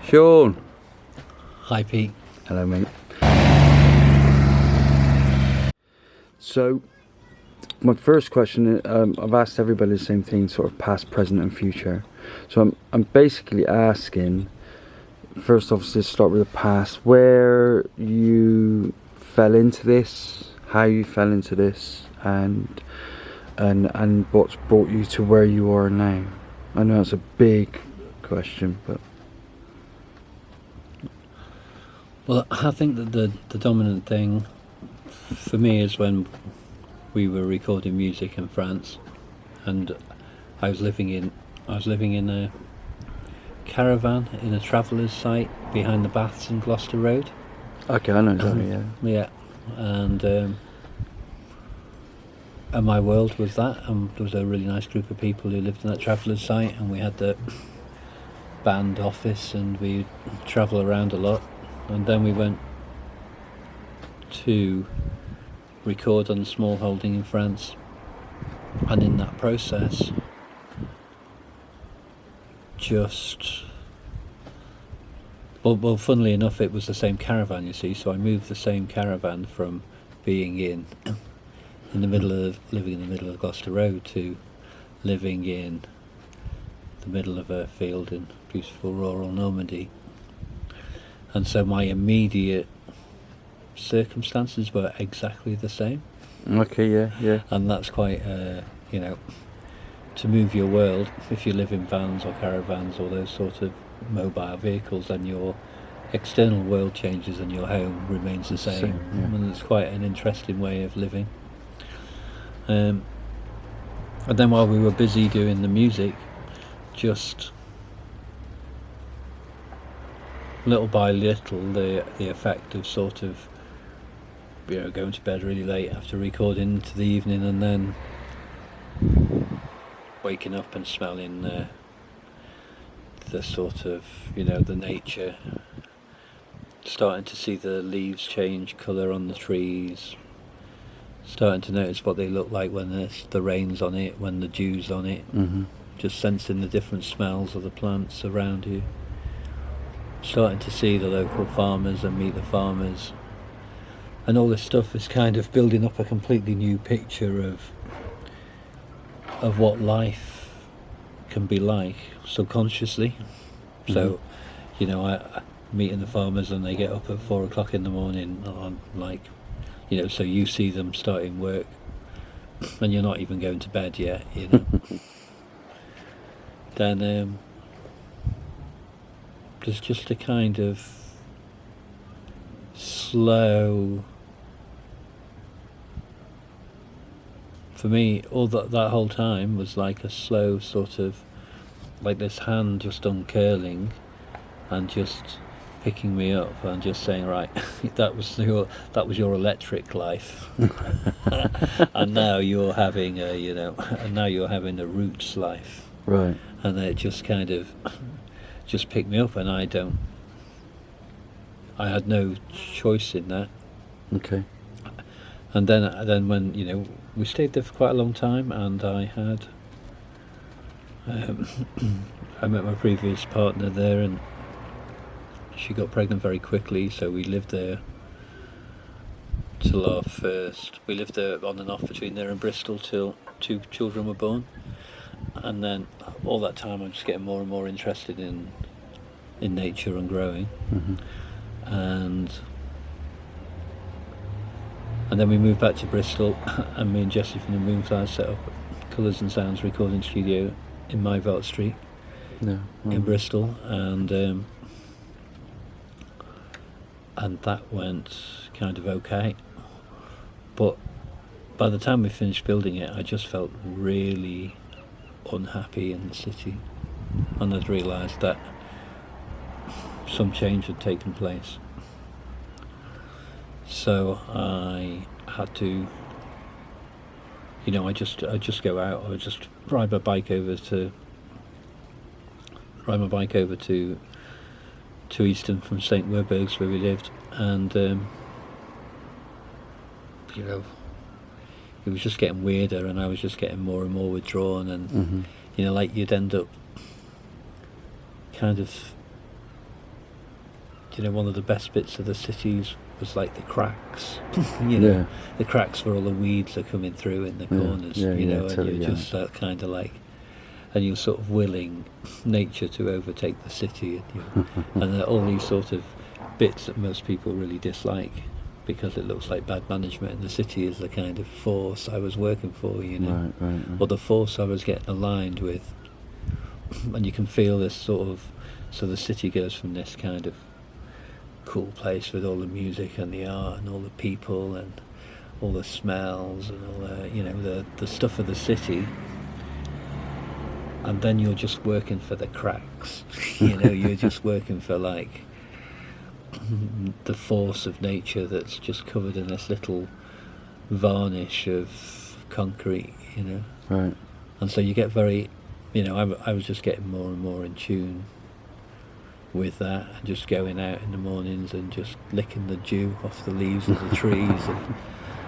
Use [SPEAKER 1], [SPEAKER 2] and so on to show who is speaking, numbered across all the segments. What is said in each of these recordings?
[SPEAKER 1] Sean.
[SPEAKER 2] Hi Pete.
[SPEAKER 1] Hello mate. So my first question, I've asked everybody the same thing, sort of past, present and future. So I'm basically asking, first off, to start with the past, where you fell into this, how you fell into this, and what's brought you to where you are now. I know it's a big question, but
[SPEAKER 2] Well, I think that the dominant thing for me is when we were recording music in France, and I was living in a caravan in a traveller's site behind the baths in Gloucester Road.
[SPEAKER 1] okay, I know exactly.
[SPEAKER 2] Yeah, and my world was that, and there was a really nice group of people who lived in that traveller's site, and we had the band office, and we'd travel around a lot, and then we went to record on a small holding in France, and in that process well, funnily enough, it was the same caravan, you see, so I moved the same caravan from being living in the middle of Gloucester Road to living in the middle of a field in beautiful rural Normandy. And so my immediate circumstances were exactly the same.
[SPEAKER 1] Okay, yeah.
[SPEAKER 2] And that's quite, to move your world, if you live in vans or caravans or those sort of mobile vehicles, then your external world changes and your home remains the same. And it's quite an interesting way of living. And then while we were busy doing the music, just little by little, the effect of sort of, going to bed really late after recording into the evening, and then waking up and smelling the sort of, the nature, starting to see the leaves change colour on the trees, starting to notice what they look like when the rain's on it, when the dew's on it, just sensing the different smells of the plants around you, starting to see the local farmers and meet the farmers, and all this stuff is kind of building up a completely new picture of what life can be like subconsciously. So, I meeting the farmers, and they get up at 4 o'clock in the morning on so you see them starting work and you're not even going to bed yet, then there's just a kind of slow, for me, all that whole time was like a slow sort of, like this hand just uncurling and just picking me up and just saying, right, that was your electric life, and now you're having a roots life,
[SPEAKER 1] Right.
[SPEAKER 2] And it just kind of just picked me up, and I had no choice in that.
[SPEAKER 1] Okay.
[SPEAKER 2] And then when we stayed there for quite a long time, and I had I met my previous partner there, and she got pregnant very quickly, so we lived there till we lived there on and off between there and Bristol till 2 children were born. And then all that time I'm just getting more and more interested in nature and growing. And then we moved back to Bristol, and me and Jessie from the Moonflowers set up Colours and Sounds recording studio in Myvelt Street in Bristol, and that went kind of okay. But by the time we finished building it, I just felt really unhappy in the city, and I'd realised that some change had taken place. So I had to, I just go out. I would just ride my bike over to Easton from St Werburgh's, where we lived, and it was just getting weirder, and I was just getting more and more withdrawn, and like you'd end up kind of, one of the best bits of the cities was like the cracks.
[SPEAKER 1] Yeah.
[SPEAKER 2] The cracks where all the weeds are coming through in the corners, and
[SPEAKER 1] totally,
[SPEAKER 2] you're just kind of like, and you're sort of willing nature to overtake the city, and all these sort of bits that most people really dislike because it looks like bad management in the city is the kind of force I was working for,
[SPEAKER 1] Right.
[SPEAKER 2] or the force I was getting aligned with. And you can feel this sort of, so the city goes from this kind of cool place with all the music and the art and all the people and all the smells and all the stuff of the city, and then you're just working for the cracks. You're just working for like the force of nature that's just covered in this little varnish of concrete,
[SPEAKER 1] Right.
[SPEAKER 2] and so you get very, I was just getting more and more in tune with that, and just going out in the mornings and just licking the dew off the leaves of the trees and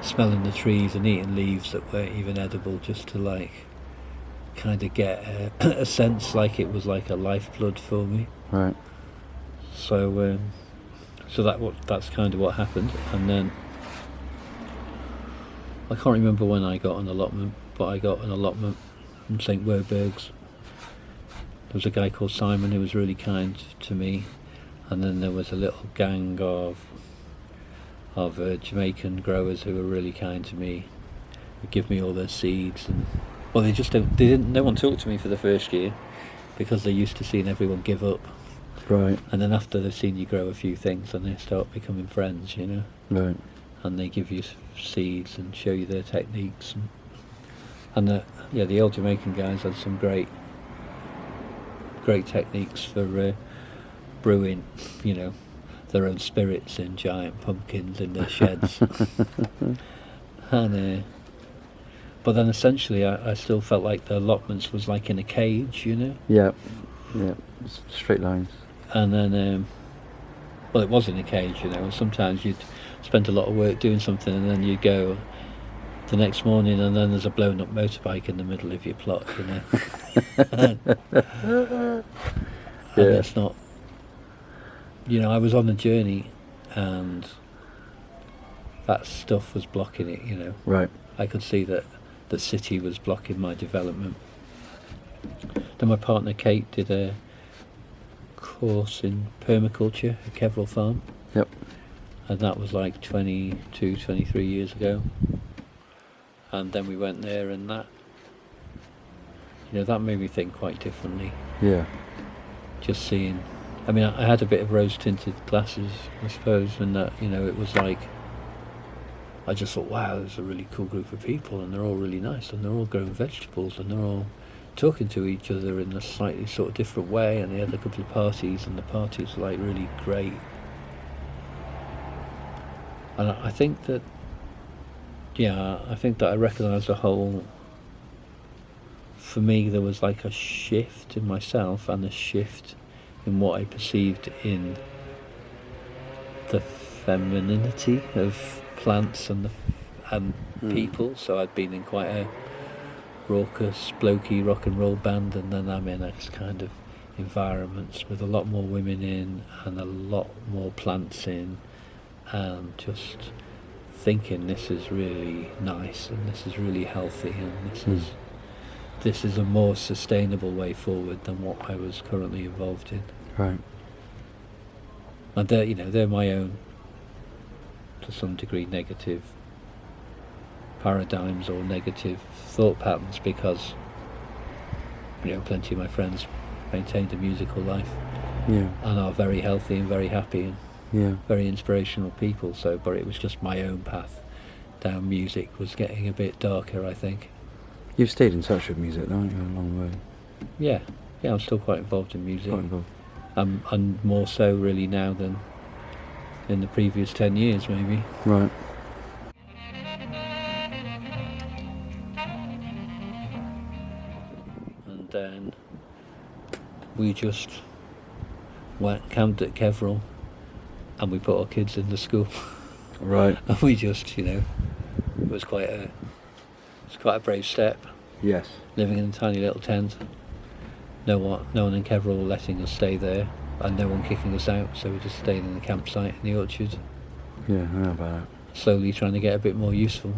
[SPEAKER 2] smelling the trees and eating leaves that weren't even edible, just to like kind of get a sense like it was like a lifeblood for me.
[SPEAKER 1] Right.
[SPEAKER 2] So that's kind of what happened. And then I can't remember when I got an allotment, but I got an allotment in St. Werburgh's. There was a guy called Simon who was really kind to me, and then there was a little gang of Jamaican growers who were really kind to me. Would give me all their seeds, and no one talked to me for the first year because they're used to seeing everyone give up.
[SPEAKER 1] Right.
[SPEAKER 2] And then after they've seen you grow a few things, then they start becoming friends,
[SPEAKER 1] Right.
[SPEAKER 2] and they give you seeds and show you their techniques, and the old Jamaican guys had some great techniques for brewing, their own spirits in giant pumpkins in their sheds. And but then essentially I still felt like the allotments was like in a cage,
[SPEAKER 1] Yeah. Straight lines.
[SPEAKER 2] and then well, it was in a cage, and sometimes you'd spend a lot of work doing something, and then you'd go the next morning and then there's a blown up motorbike in the middle of your plot, and it's not, I was on a journey and that stuff was blocking it,
[SPEAKER 1] Right.
[SPEAKER 2] I could see that the city was blocking my development. Then my partner Kate did a course in permaculture at Kevrel Farm.
[SPEAKER 1] Yep.
[SPEAKER 2] And that was like 22, 23 years ago. And then we went there, and that made me think quite differently.
[SPEAKER 1] Yeah.
[SPEAKER 2] Just seeing, I had a bit of rose tinted glasses, I suppose, and that, it was like, I just thought, wow, there's a really cool group of people, and they're all really nice, and they're all growing vegetables, and they're all talking to each other in a slightly sort of different way, and they had a couple of parties, and the parties were like really great. And I think that, I recognised a whole, for me there was like a shift in myself and a shift in what I perceived in the femininity of plants and people. So I'd been in quite a raucous, blokey rock and roll band, and then I'm in this kind of environments with a lot more women in and a lot more plants in, and just thinking this is really nice and this is really healthy, and this is a more sustainable way forward than what I was currently involved in.
[SPEAKER 1] Right.
[SPEAKER 2] And they're my own, to some degree, negative paradigms or negative thought patterns, because plenty of my friends maintained a musical life,
[SPEAKER 1] Yeah.
[SPEAKER 2] and are very healthy and very happy and
[SPEAKER 1] Yeah.
[SPEAKER 2] very inspirational people. So, but it was just my own path down music was getting a bit darker, I think.
[SPEAKER 1] You've stayed in touch with music, haven't you, a long way?
[SPEAKER 2] Yeah, I'm still quite involved in music.
[SPEAKER 1] Quite involved.
[SPEAKER 2] And more so really now than in the previous 10 years maybe.
[SPEAKER 1] Right.
[SPEAKER 2] And then we just camped at Kevrel, and we put our kids in the school.
[SPEAKER 1] Right.
[SPEAKER 2] And we just, it was quite a brave step,
[SPEAKER 1] Yes.
[SPEAKER 2] living in a tiny little tent no one in Keverall letting us stay there, and no one kicking us out, so we just stayed in the campsite in the orchard.
[SPEAKER 1] Yeah, I know about it.
[SPEAKER 2] Slowly trying to get a bit more useful.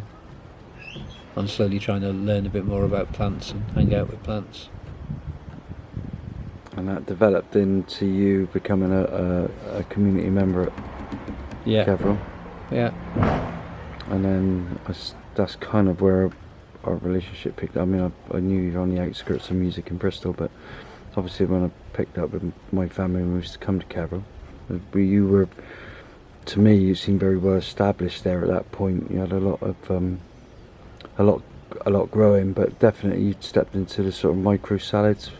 [SPEAKER 2] I'm slowly trying to learn a bit more about plants and hang out with plants.
[SPEAKER 1] And that developed into you becoming a community member at Keverall.
[SPEAKER 2] Yeah.
[SPEAKER 1] And then that's kind of where our relationship picked up. I mean, I knew you were on the outskirts of music in Bristol, but obviously when I picked up with my family and we used to come to Keverall, you were, to me, you seemed very well established there at that point. You had a lot growing, but definitely you stepped into the sort of micro salads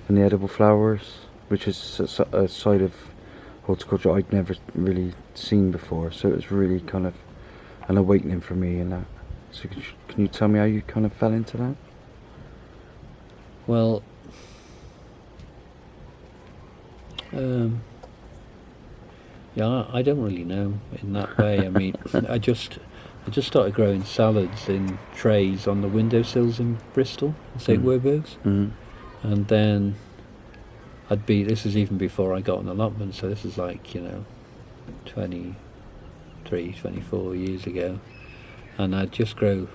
[SPEAKER 1] and the edible flowers, which is a side of horticulture I'd never really seen before. So it was really kind of an awakening for me in that. So can you tell me how you kind of fell into that?
[SPEAKER 2] Well, yeah, I don't really know in that way. I mean, I just started growing salads in trays on the windowsills in Bristol, St. Werburgh's, and then this is even before I got an allotment, so this is like 24 years ago, and I'd just grow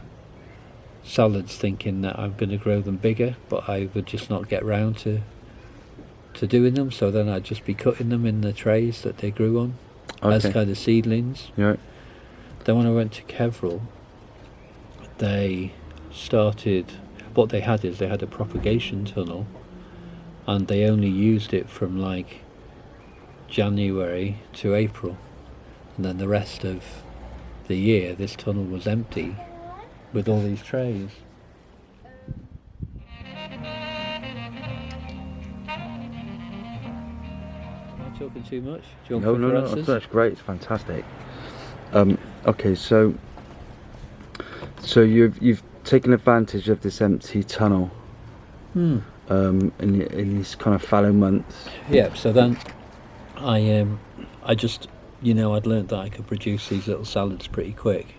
[SPEAKER 2] salads thinking that I'm going to grow them bigger, but I would just not get round to doing them, so then I'd just be cutting them in the trays that they grew on as kind of seedlings.
[SPEAKER 1] Yeah.
[SPEAKER 2] Then when I went to Keverall, they started, what they had is they had a propagation tunnel, and they only used it from like January to April, and then the rest of the year this tunnel was empty with all these trays. Am I talking too much? Do you want
[SPEAKER 1] No, that's great. It's fantastic. Okay, so you've taken advantage of this empty tunnel in these kind of fallow months.
[SPEAKER 2] Yeah. So then I just I'd learnt that I could produce these little salads pretty quick,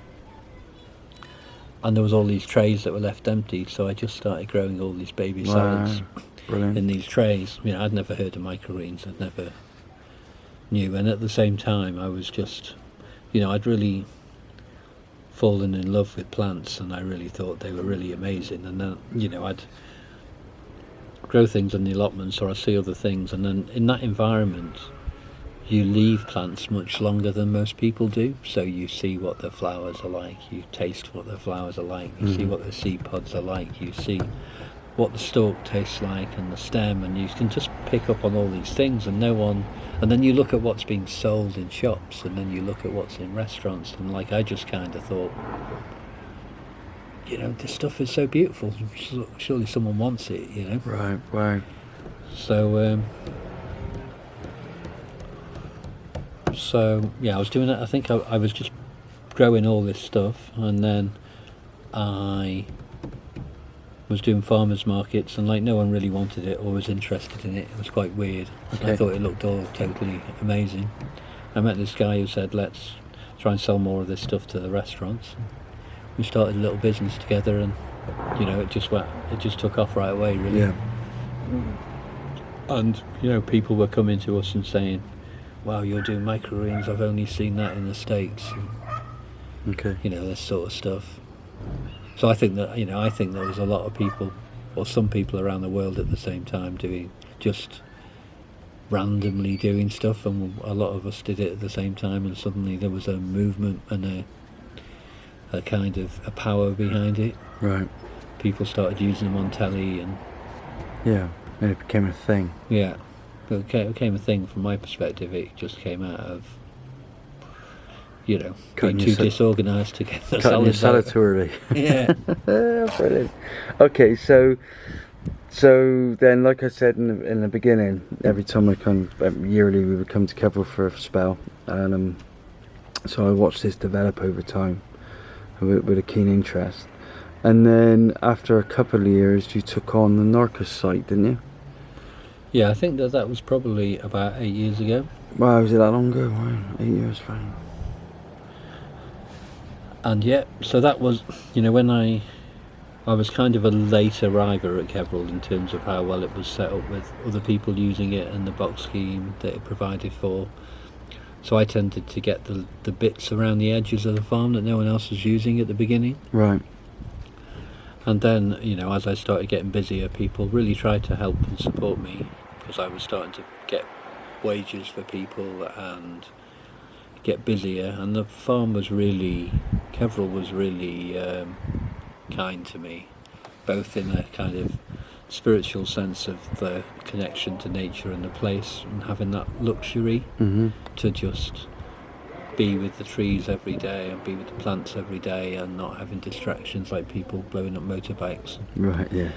[SPEAKER 2] and there was all these trays that were left empty, so I just started growing all these baby salads in these trays. I'd never heard of microgreens, I'd never knew, and at the same time I was just I'd really fallen in love with plants, and I really thought they were really amazing, and then I'd grow things in the allotments, or I'd see other things, and then in that environment you leave plants much longer than most people do, so you see what the flowers are like, you taste what the flowers are like, you see what the seed pods are like, you see what the stalk tastes like and the stem, and you can just pick up on all these things, and then you look at what's being sold in shops, and then you look at what's in restaurants, and like I just kind of thought, this stuff is so beautiful, surely someone wants it,
[SPEAKER 1] Right.
[SPEAKER 2] So yeah, I was doing it. I think I was just growing all this stuff, and then I was doing farmers markets, and like no one really wanted it or was interested in it. It was quite weird. I thought it looked all totally amazing. I met this guy who said, let's try and sell more of this stuff to the restaurants. We started a little business together, and it just took off right away, really.
[SPEAKER 1] Yeah.
[SPEAKER 2] And people were coming to us and saying, wow, you're doing microgreens, I've only seen that in the States.
[SPEAKER 1] Okay.
[SPEAKER 2] This sort of stuff. So I think that there was a lot of people, or some people around the world at the same time just randomly doing stuff, and a lot of us did it at the same time, and suddenly there was a movement and a kind of a power behind it.
[SPEAKER 1] Right.
[SPEAKER 2] People started using them on telly, and
[SPEAKER 1] and it became a thing.
[SPEAKER 2] Yeah, it became a thing from my perspective. It just came out of being too disorganised to get the
[SPEAKER 1] cutting your salad too early.
[SPEAKER 2] Yeah.
[SPEAKER 1] Brilliant. Okay, so then, like I said in the beginning, every time I come yearly, we would come to Keverall for a spell, and so I watched this develop over time with a keen interest. And then after a couple of years, you took on the Narcos site, didn't you?
[SPEAKER 2] Yeah, I think that was probably about 8 years ago.
[SPEAKER 1] Wow, was it that long ago? Wow, 8 years, fine.
[SPEAKER 2] And yeah, so that was, when I I was kind of a late arriver at Kevrel in terms of how well it was set up with other people using it and the box scheme that it provided for. So I tended to get the bits around the edges of the farm that no one else was using at the beginning.
[SPEAKER 1] Right.
[SPEAKER 2] And then, as I started getting busier, people really tried to help and support me, because I was starting to get wages for people and get busier. And the farm was really, Kevrel was really kind to me, both in a kind of spiritual sense of the connection to nature and the place, and having that luxury to just be with the trees every day and be with the plants every day and not having distractions like people blowing up motorbikes.
[SPEAKER 1] Right. Yeah.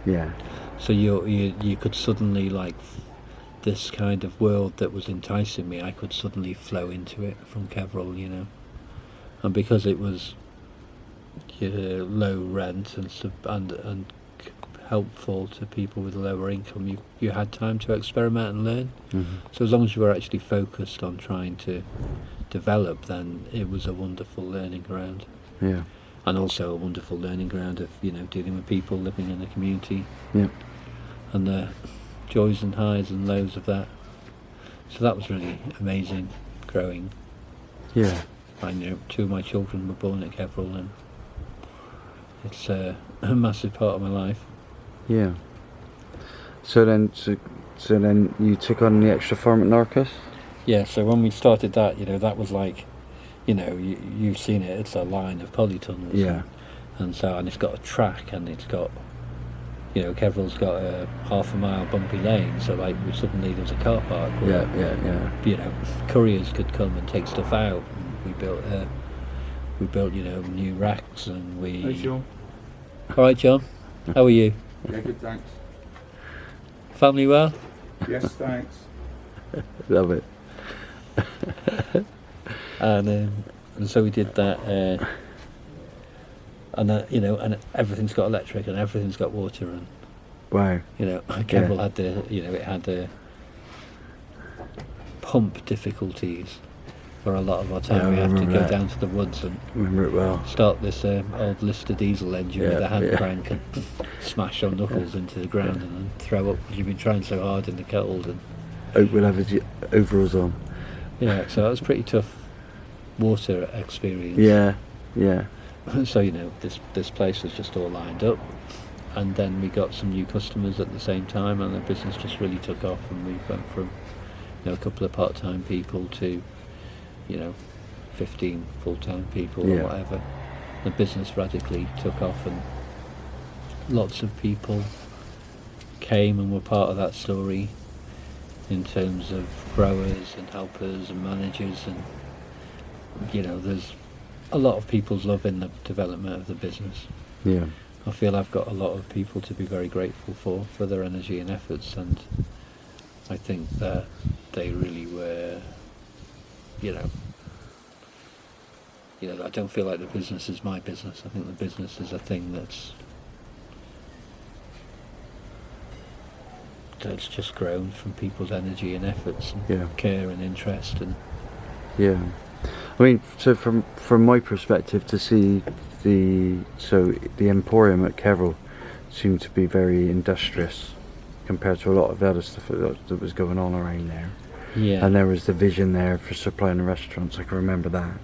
[SPEAKER 1] Yeah.
[SPEAKER 2] So you could suddenly, like, this kind of world that was enticing me, I could suddenly flow into it from Kevrel, and because it was low rent and helpful to people with a lower income, you had time to experiment and learn. So as long as you were actually focused on trying to develop, then it was a wonderful learning ground.
[SPEAKER 1] Yeah.
[SPEAKER 2] And also a wonderful learning ground of dealing with people living in the community.
[SPEAKER 1] Yeah.
[SPEAKER 2] And the joys and highs and lows of that. So that was really amazing growing.
[SPEAKER 1] Yeah.
[SPEAKER 2] And 2 of my children were born at Kevrel, and it's a massive part of my life.
[SPEAKER 1] Yeah. So then you took on the extra farm at Narcus?
[SPEAKER 2] Yeah, so when we started that, that was like, you've seen it, it's a line of polytunnels.
[SPEAKER 1] Yeah.
[SPEAKER 2] And it's got a track, and it's got, Kevrel's got a half a mile bumpy lane, so like suddenly there's a car park where, couriers could come and take stuff out. And we built new racks, and we...
[SPEAKER 3] Hey, Sean.
[SPEAKER 2] All right, John, how are you?
[SPEAKER 3] Yeah, good, thanks.
[SPEAKER 2] Family well?
[SPEAKER 3] Yes, thanks.
[SPEAKER 1] Love it.
[SPEAKER 2] And so we did that, and everything's got electric and everything's got water, and
[SPEAKER 1] Wow.
[SPEAKER 2] Kevrel had it had the pump difficulties for a lot of our time.
[SPEAKER 1] Yeah,
[SPEAKER 2] we
[SPEAKER 1] I
[SPEAKER 2] have to
[SPEAKER 1] remember
[SPEAKER 2] go
[SPEAKER 1] that.
[SPEAKER 2] down to the woods and
[SPEAKER 1] Remember it well.
[SPEAKER 2] start this old Lister diesel engine with a hand
[SPEAKER 1] Yeah.
[SPEAKER 2] crank and smash your knuckles into the ground and then throw up because you've been trying so hard in the cold. And
[SPEAKER 1] Oak will have his overalls on.
[SPEAKER 2] so that was a pretty tough water experience.
[SPEAKER 1] Yeah. Yeah.
[SPEAKER 2] So this place was just all lined up, and then we got some new customers at the same time, and the business just really took off, and we went from a couple of part-time people to 15 full-time people or whatever. The business radically took off, and lots of people came and were part of that story in terms of growers and helpers and managers, and there's a lot of people's love in the development of the business.
[SPEAKER 1] Yeah.
[SPEAKER 2] I feel I've got a lot of people to be very grateful for their energy and efforts, and I think that they really were, I don't feel like the business is my business. I think the business is a thing that's just grown from people's energy and efforts and care and interest. And
[SPEAKER 1] Yeah. I mean, so from my perspective, to see the emporium at Kevrel seemed to be very industrious compared to a lot of the other stuff that was going on around there.
[SPEAKER 2] yeah,
[SPEAKER 1] And there was the vision there for supplying the restaurants. I can remember that.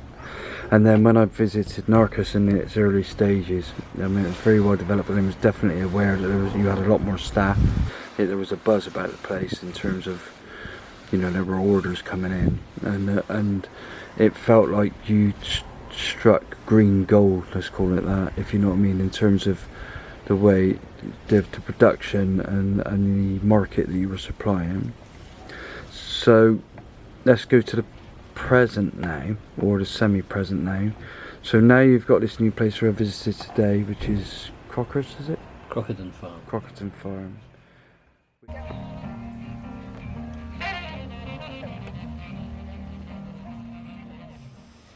[SPEAKER 1] And then when I visited Narcos in its early stages, I mean, it was very well developed, but I was definitely aware that you had a lot more staff. There was a buzz about the place in terms of, there were orders coming in, and it felt like you struck green gold, let's call it that, if you know what I mean, in terms of the way the production and the market that you were supplying. So let's go to the present now, or the semi-present now. So now you've got this new place where I visited today, which is Crocker's, is it?
[SPEAKER 2] Crocodon Farm.
[SPEAKER 1] Crockerton Farms.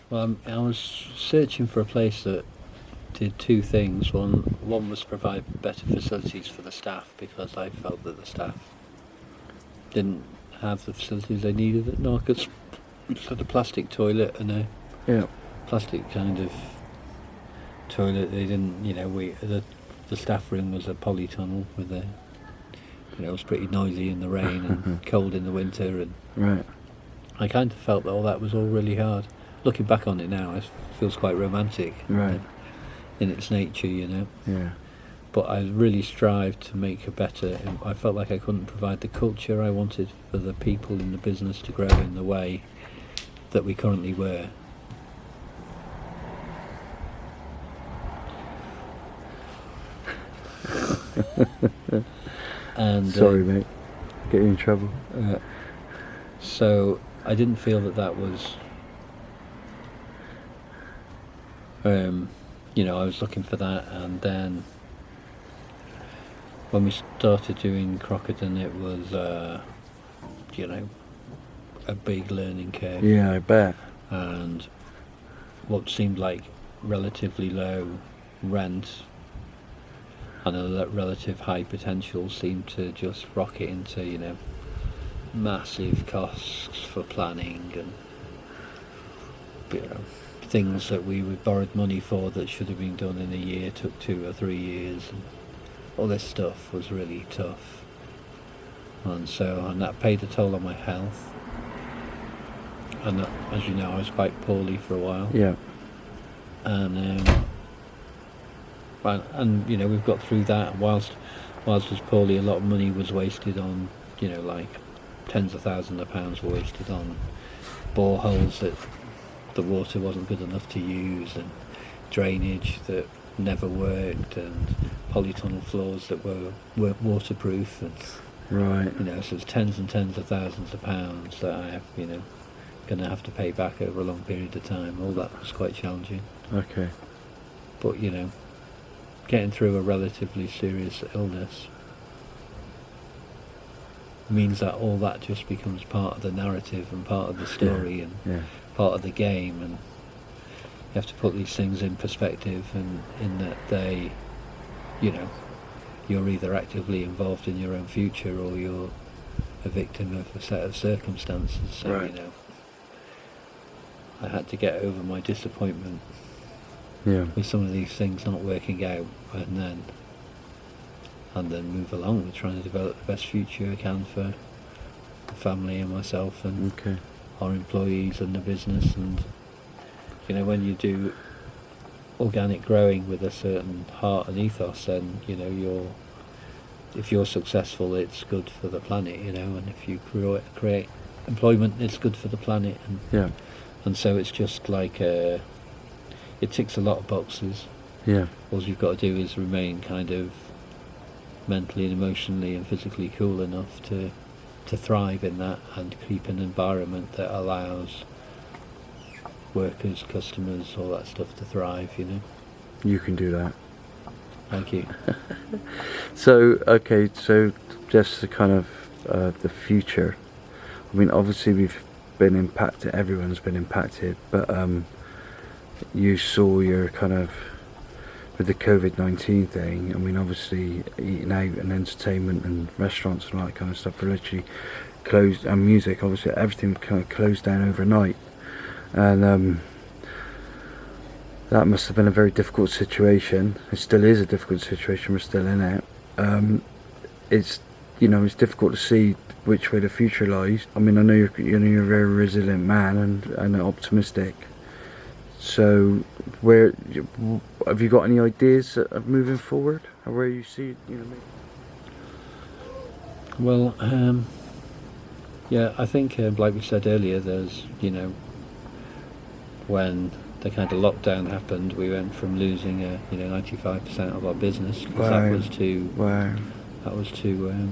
[SPEAKER 2] Well, I was searching for a place that did two things. One was provide better facilities for the staff, because I felt that the staff didn't have the facilities they needed at Narcos. We just had a plastic toilet and a plastic kind of toilet. They didn't, the staff room was a polytunnel with a, it was pretty noisy in the rain and cold in the winter, and
[SPEAKER 1] Right.
[SPEAKER 2] I kind of felt that all that was all really hard. Looking back on it now, it feels quite romantic,
[SPEAKER 1] Right.
[SPEAKER 2] in its nature,
[SPEAKER 1] Yeah.
[SPEAKER 2] But I really strived to make a better. I felt like I couldn't provide the culture I wanted for the people in the business to grow in the way that we currently were. And
[SPEAKER 1] Sorry, mate. Get you in trouble.
[SPEAKER 2] So I didn't feel that was. I was looking for that, and then when we started doing Crocodon, it was, a big learning curve.
[SPEAKER 1] Yeah, I bet.
[SPEAKER 2] And what seemed like relatively low rent and a relative high potential seemed to just rocket into, massive costs for planning and, things that we borrowed money for that should have been done in a year took 2 or 3 years, and all this stuff was really tough. And that paid a toll on my health. And that, as you know, I was quite poorly for a while.
[SPEAKER 1] Yeah.
[SPEAKER 2] And we've got through that. Whilst I was poorly, a lot of money was wasted on, like tens of thousands of pounds were wasted on boreholes that the water wasn't good enough to use, and drainage that never worked, and polytunnel floors that weren't waterproof, and
[SPEAKER 1] Right.
[SPEAKER 2] so it's tens and tens of thousands of pounds that I have, going to have to pay back over a long period of time. All that was quite challenging.
[SPEAKER 1] Okay.
[SPEAKER 2] But getting through a relatively serious illness means that all that just becomes part of the narrative and part of the story, and
[SPEAKER 1] Yeah.
[SPEAKER 2] part of the game, and you have to put these things in perspective, and in that they, you're either actively involved in your own future or you're a victim of a set of circumstances. So
[SPEAKER 1] Right.
[SPEAKER 2] I had to get over my disappointment
[SPEAKER 1] Yeah.
[SPEAKER 2] with some of these things not working out, and then move along with trying to develop the best future I can for the family and myself and
[SPEAKER 1] Okay.
[SPEAKER 2] our employees and the business. And when you do organic growing with a certain heart and ethos, then if you're successful, it's good for the planet, and if you create employment, it's good for the planet,
[SPEAKER 1] Yeah.
[SPEAKER 2] and so it's just like it ticks a lot of boxes.
[SPEAKER 1] Yeah.
[SPEAKER 2] All you've got to do is remain kind of mentally and emotionally and physically cool enough to thrive in that, and keep an environment that allows workers, customers, all that stuff to thrive,
[SPEAKER 1] You can do that.
[SPEAKER 2] Thank you.
[SPEAKER 1] So, okay, so just the kind of the future. I mean, obviously we've been impacted, everyone's been impacted, but you saw your kind of, with the COVID-19 thing, I mean, obviously eating out and entertainment and restaurants and all that kind of stuff are literally closed, and music, obviously everything kind of closed down overnight, and that must have been a very difficult situation. It still is a difficult situation, we're still in it. It's it's difficult to see which way the future lies. I mean, I know you're a very resilient man and optimistic. So, where have you got any ideas of moving forward, or where you see maybe?
[SPEAKER 2] Well, yeah, I think like we said earlier, there's when the kind of lockdown happened, we went from losing 95% of our business, because
[SPEAKER 1] Wow.
[SPEAKER 2] that was to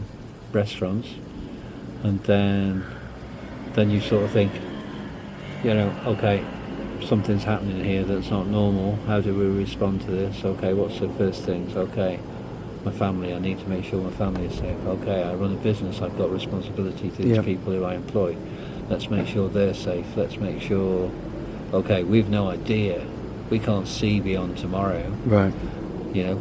[SPEAKER 2] restaurants, and then you sort of think, okay, something's happening here that's not normal. How do we respond to this? Okay, what's the first things? Okay, my family, I need to make sure my family is safe. Okay, I run a business, I've got responsibility to these
[SPEAKER 1] Yeah.
[SPEAKER 2] people who I employ. Let's make sure they're safe. Let's make sure, okay, we've no idea, we can't see beyond tomorrow.
[SPEAKER 1] Right.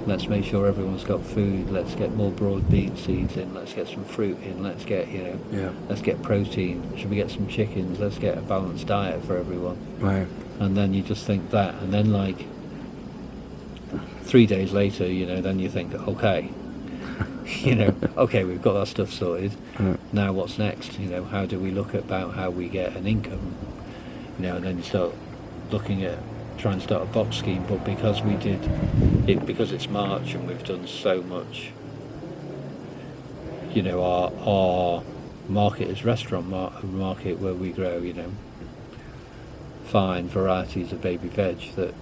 [SPEAKER 2] Let's make sure everyone's got food. Let's get more broad bean seeds in. Let's get some fruit in. Let's get
[SPEAKER 1] Yeah.
[SPEAKER 2] let's get protein. Should we get some chickens? Let's get a balanced diet for everyone.
[SPEAKER 1] Right.
[SPEAKER 2] And then you just think that, and then 3 days later, you know, then you think, okay, you know, okay, we've got our stuff sorted.
[SPEAKER 1] Right.
[SPEAKER 2] Now what's next? You know, how do we look about how we get an income? You know, and then you start looking at trying to start a box scheme. But because we did it, because it's March and we've done so much, you know, our market is restaurant market where we grow, you know, fine varieties of baby veg that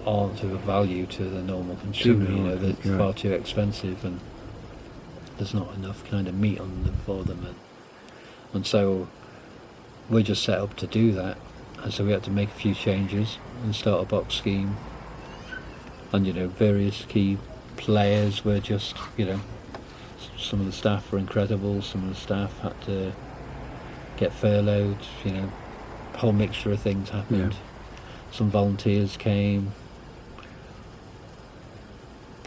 [SPEAKER 2] aren't of value to the normal consumer. You know, they're far too expensive, and there's not enough kind of meat on them for them, and so we're just set up to do that. And so we had to make a few changes and start a box scheme, and you know, various key players were just, you know, some of the staff were incredible, some of the staff had to get furloughed, you know, a whole mixture of things happened.
[SPEAKER 1] Yeah.
[SPEAKER 2] Some volunteers came,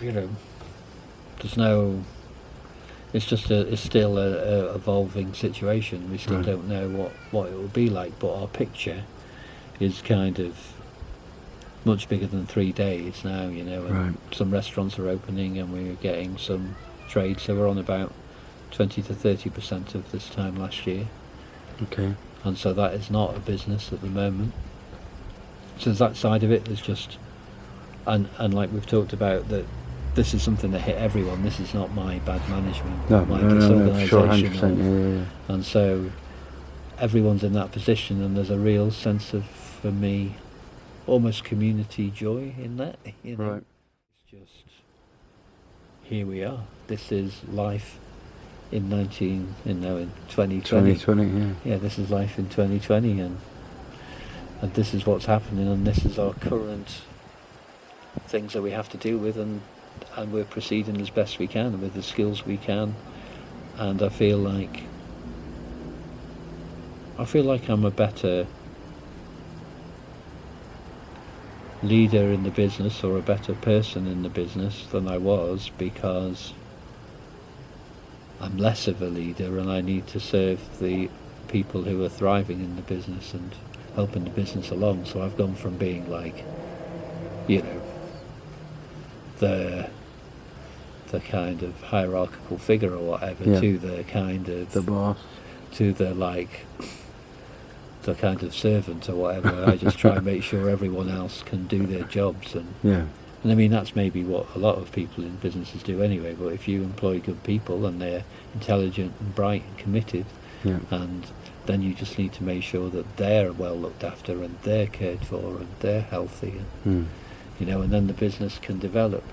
[SPEAKER 2] you know, it's still a evolving situation. We still don't know what it will be like, but our picture is kind of much bigger than 3 days now, you know, and some restaurants are opening and we're getting some trade, so we're on about 20 to 30% of this time last year.
[SPEAKER 1] Okay.
[SPEAKER 2] And so that is not a business at the moment. So there's that side of it. There's just, and like we've talked about, that this is something that hit everyone. This is not my bad management, my disorganisation.
[SPEAKER 1] Sure, 100%, yeah.
[SPEAKER 2] And so everyone's in that position, and there's a real sense of, for me, almost community joy in that. You know?
[SPEAKER 1] Right.
[SPEAKER 2] It's just, here we are. This is life in 2020.
[SPEAKER 1] 2020, yeah.
[SPEAKER 2] Yeah, this is life in 2020, and this is what's happening, and this is our current things that we have to deal with, and we're proceeding as best we can with the skills we can. And I feel like I'm a better leader in the business, or a better person in the business than I was, because I'm less of a leader and I need to serve the people who are thriving in the business and helping the business along. So I've gone from being like, you know, the kind of hierarchical figure or whatever, to the kind of
[SPEAKER 1] the boss,
[SPEAKER 2] to the kind of servant or whatever. I just try and make sure everyone else can do their jobs, and I mean, that's maybe what a lot of people in businesses do anyway. But if you employ good people and they're intelligent and bright and committed, and then you just need to make sure that they're well looked after and they're cared for and they're healthy, and you know, and then the business can develop.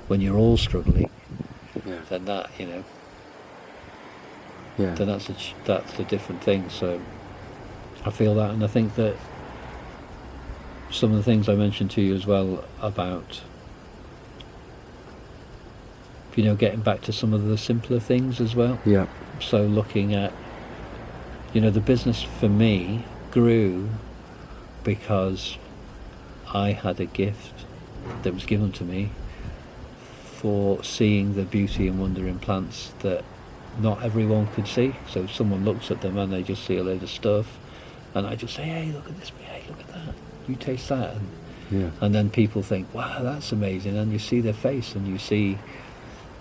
[SPEAKER 2] When you're all struggling, then that, you know, then that's a different thing. So I feel that, and I think that some of the things I mentioned to you as well about, you know, getting back to some of the simpler things as well.
[SPEAKER 1] Yeah.
[SPEAKER 2] So looking at, you know, the business for me grew because I had a gift that was given to me for seeing the beauty and wonder in plants that not everyone could see. So someone looks at them and they just see a load of stuff, and I just say, hey, look at this, hey, look at that, you taste that, and then people think, wow, that's amazing, and you see their face and you see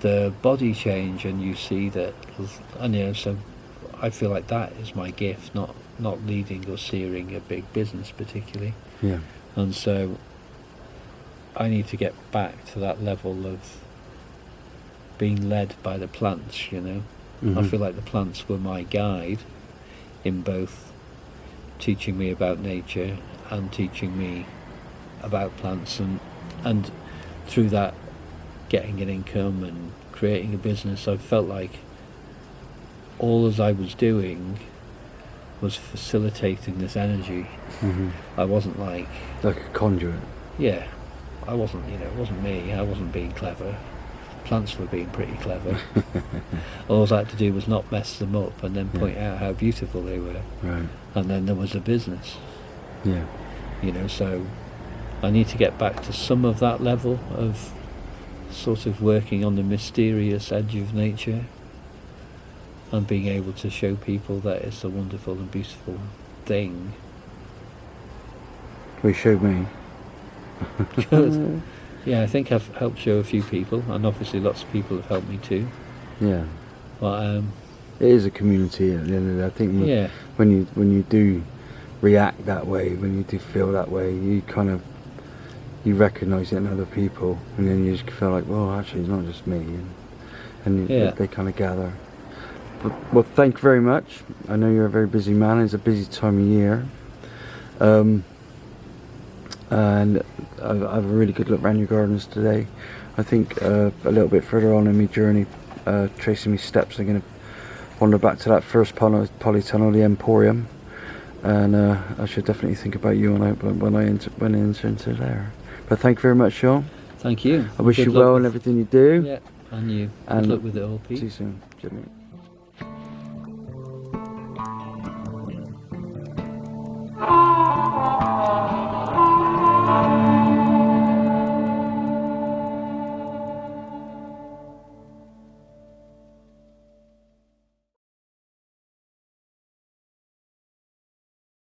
[SPEAKER 2] the body change and you see that, and you know, so I feel like that is my gift, not leading or steering a big business particularly. And so I need to get back to that level of being led by the plants, you know. I feel like the plants were my guide in both teaching me about nature and teaching me about plants, and through that getting an income and creating a business. I felt like all as I was doing was facilitating this energy. I wasn't like
[SPEAKER 1] a conduit.
[SPEAKER 2] Yeah, I wasn't, you know, it wasn't me, I wasn't being clever. Plants were being pretty clever. All I had to do was not mess them up and then point out how beautiful they were. And then there was a business. You know, so I need to get back to some of that level of sort of working on the mysterious edge of nature and being able to show people that it's a wonderful and beautiful thing.
[SPEAKER 1] Well, you showed me.
[SPEAKER 2] Good. Yeah, I think I've helped show a few people, and obviously lots of people have helped me too.
[SPEAKER 1] Yeah.
[SPEAKER 2] But
[SPEAKER 1] It is a community at the end of the day. I think
[SPEAKER 2] yeah,
[SPEAKER 1] when you do react that way, when you do feel that way, you recognise it in other people, and then you just feel like, well, actually, it's not just me, and
[SPEAKER 2] Yeah.
[SPEAKER 1] they kind of gather. But, well, thank you very much. I know you're a very busy man. It's a busy time of year, and I've a really good look around your gardens today. I think a little bit further on in my journey, tracing my steps, I'm going to wander back to that first polytunnel, the emporium, and I should definitely think about you when I enter into there. But thank you very much, Sean.
[SPEAKER 2] thank you.
[SPEAKER 1] I wish
[SPEAKER 2] Good
[SPEAKER 1] you
[SPEAKER 2] luck
[SPEAKER 1] well in
[SPEAKER 2] with-
[SPEAKER 1] everything you do.
[SPEAKER 2] Yeah, and you.
[SPEAKER 1] And
[SPEAKER 2] Good luck with it all, Pete.
[SPEAKER 1] see you soon, Jimmy.